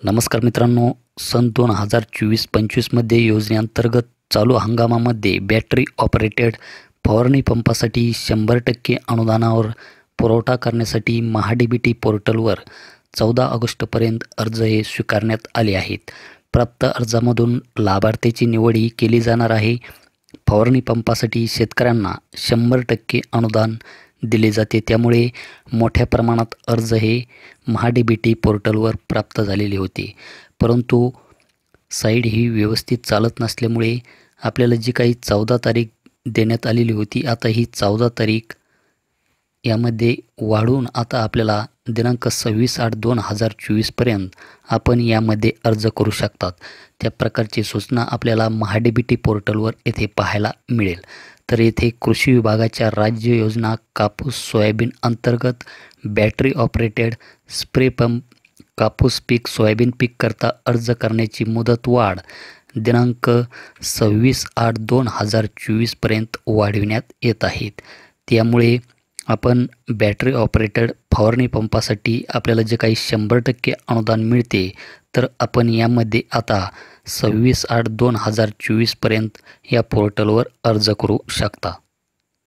नमस्कार मित्रांनो, सन 2024-25मध्ये योजनेअंतर्गत चालू हंगामामध्ये बॅटरी ऑपरेटेड फवारणी पंपासाठी 100% अनुदानावर पुरवठा करण्यासाठी महाडीबीटी पोर्टलवर 14 ऑगस्टपर्यंत अर्ज स्वीकारण्यात आले आहेत. प्राप्त अर्जामधून लाभार्थ्याची निवडही केली जाणार आहे. फवारणी पंपासाठी शेतकऱ्यांना 100% अनुदान दिले जाते, त्यामुळे मोठ्या प्रमाणात अर्ज महाडीबीटी पोर्टलवर प्राप्त झालेले होते. परंतु साईट ही व्यवस्थित चालत नसल्यामुळे आपल्याला जी काही 14 तारीख देण्यात आलेली होती, आता ही 14 तारीख यामध्ये वाढून आता आपल्याला दिनांक 26/8/2024पर्यंत आपण यामध्ये अर्ज करू शकतात. त्या प्रकारची सूचना आपल्याला महाडीबीटी पोर्टलवर येथे पाहायला मिळेल. तर येथे कृषी विभागाच्या राज्य योजना कापूस सोयाबीन अंतर्गत बॅटरी ऑपरेटेड स्प्रे पंप कापूस पीक सोयाबीन पीक करता अर्ज करण्याची मुदत वाढ दिनांक 26/8/2024पर्यंत वाढविण्यात येत आहेत. त्यामुळे आपण बॅटरी ऑपरेटेड फवारणी पंपासाठी आपल्याला जे काही 100% अनुदान मिळते, तर आपण यामध्ये आता 26/8/2024पर्यंत या पोर्टलवर अर्ज करू शकता.